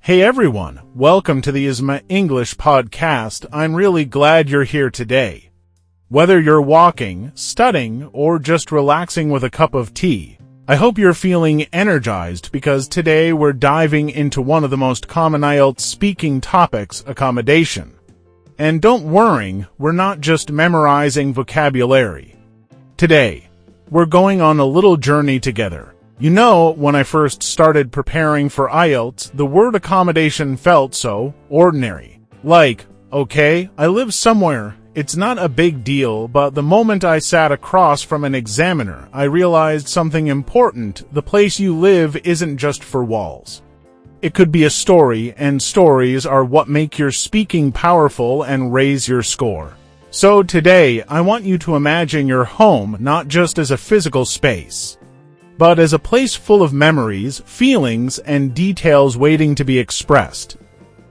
Hey everyone, welcome to the Yzma English podcast. I'm really glad you're here today. Whether you're walking, studying, or just relaxing with a cup of tea, I hope you're feeling energized because today we're diving into one of the most common IELTS speaking topics, accommodation. And don't worry, we're not just memorizing vocabulary. Today, we're going on a little journey together. You know, when I first started preparing for IELTS, the word accommodation felt so ordinary. Like, okay, I live somewhere. It's not a big deal, but the moment I sat across from an examiner, I realized something important. The place you live isn't just for walls. It could be a story, and stories are what make your speaking powerful and raise your score. So today, I want you to imagine your home not just as a physical space, but as a place full of memories, feelings, and details waiting to be expressed.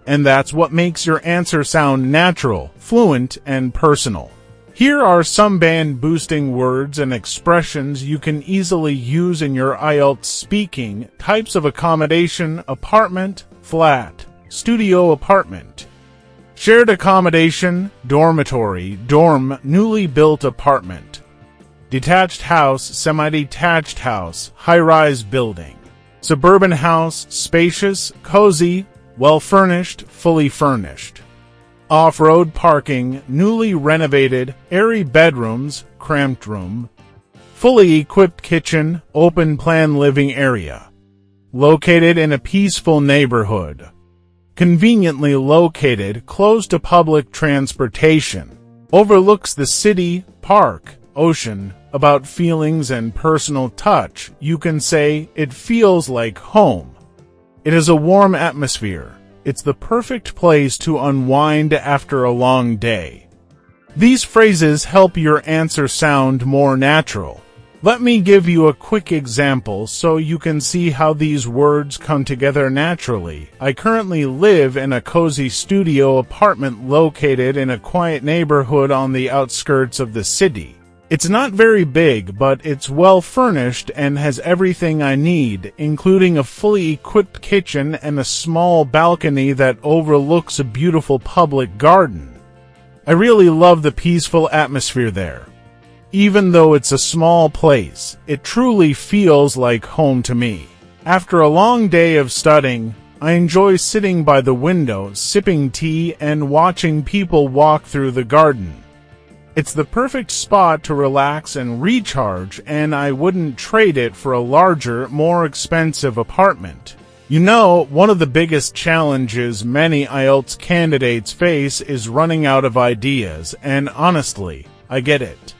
And that's what makes your answer sound natural, fluent, and personal. Here are some band-boosting words and expressions you can easily use in your IELTS speaking. Types of accommodation: apartment, flat, studio apartment. Shared accommodation: dormitory, dorm, newly built apartment. Detached house, semi-detached house, high-rise building. Suburban house, spacious, cozy, well-furnished, fully furnished. Off-road parking, newly renovated, airy bedrooms, cramped room. Fully equipped kitchen, open-plan living area. Located in a peaceful neighborhood. Conveniently located, close to public transportation. Overlooks the city, park, ocean. About feelings and personal touch, you can say, it feels like home. It is a warm atmosphere. It's the perfect place to unwind after a long day. These phrases help your answer sound more natural. Let me give you a quick example so you can see how these words come together naturally. I currently live in a cozy studio apartment located in a quiet neighborhood on the outskirts of the city. It's not very big, but it's well furnished and has everything I need, including a fully equipped kitchen and a small balcony that overlooks a beautiful public garden. I really love the peaceful atmosphere there. Even though it's a small place, it truly feels like home to me. After a long day of studying, I enjoy sitting by the window, sipping tea, and watching people walk through the garden. It's the perfect spot to relax and recharge, and I wouldn't trade it for a larger, more expensive apartment. You know, one of the biggest challenges many IELTS candidates face is running out of ideas, and honestly, I get it.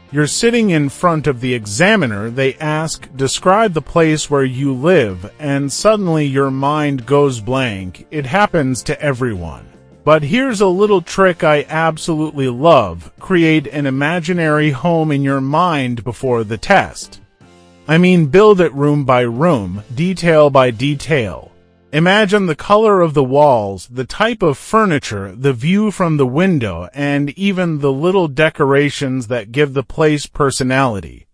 You're sitting in front of the examiner, they ask, describe the place where you live, and suddenly your mind goes blank. It happens to everyone. But here's a little trick I absolutely love. Create an imaginary home in your mind before the test. I mean, build it room by room, detail by detail. Imagine the color of the walls, the type of furniture, the view from the window, and even the little decorations that give the place personality.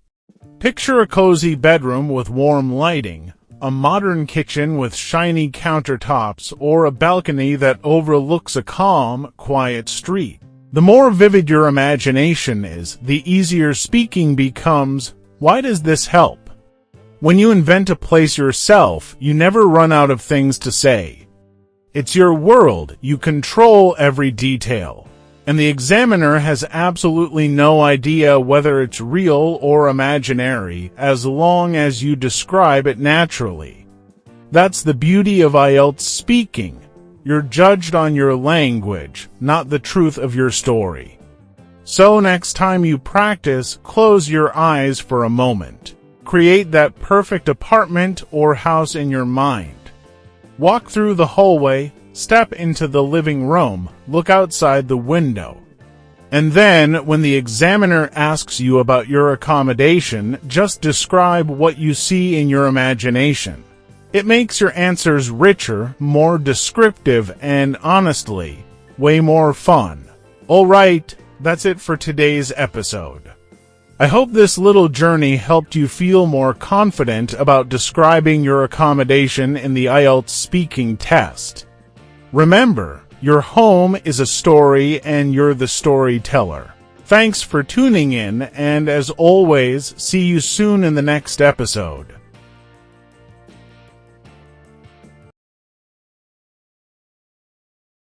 Picture a cozy bedroom with warm lighting, a modern kitchen with shiny countertops, or a balcony that overlooks a calm, quiet street. The more vivid your imagination is, the easier speaking becomes. Why does this help? When you invent a place yourself, you never run out of things to say. It's your world, you control every detail. And the examiner has absolutely no idea whether it's real or imaginary, as long as you describe it naturally. That's the beauty of IELTS speaking. You're judged on your language, not the truth of your story. So next time you practice, close your eyes for a moment. Create that perfect apartment or house in your mind. Walk through the hallway. Step into the living room, look outside the window. And then, when the examiner asks you about your accommodation, just describe what you see in your imagination. It makes your answers richer, more descriptive, and honestly, way more fun. Alright, that's it for today's episode. I hope this little journey helped you feel more confident about describing your accommodation in the IELTS speaking test. Remember, your home is a story and you're the storyteller. Thanks for tuning in, and as always, see you soon in the next episode.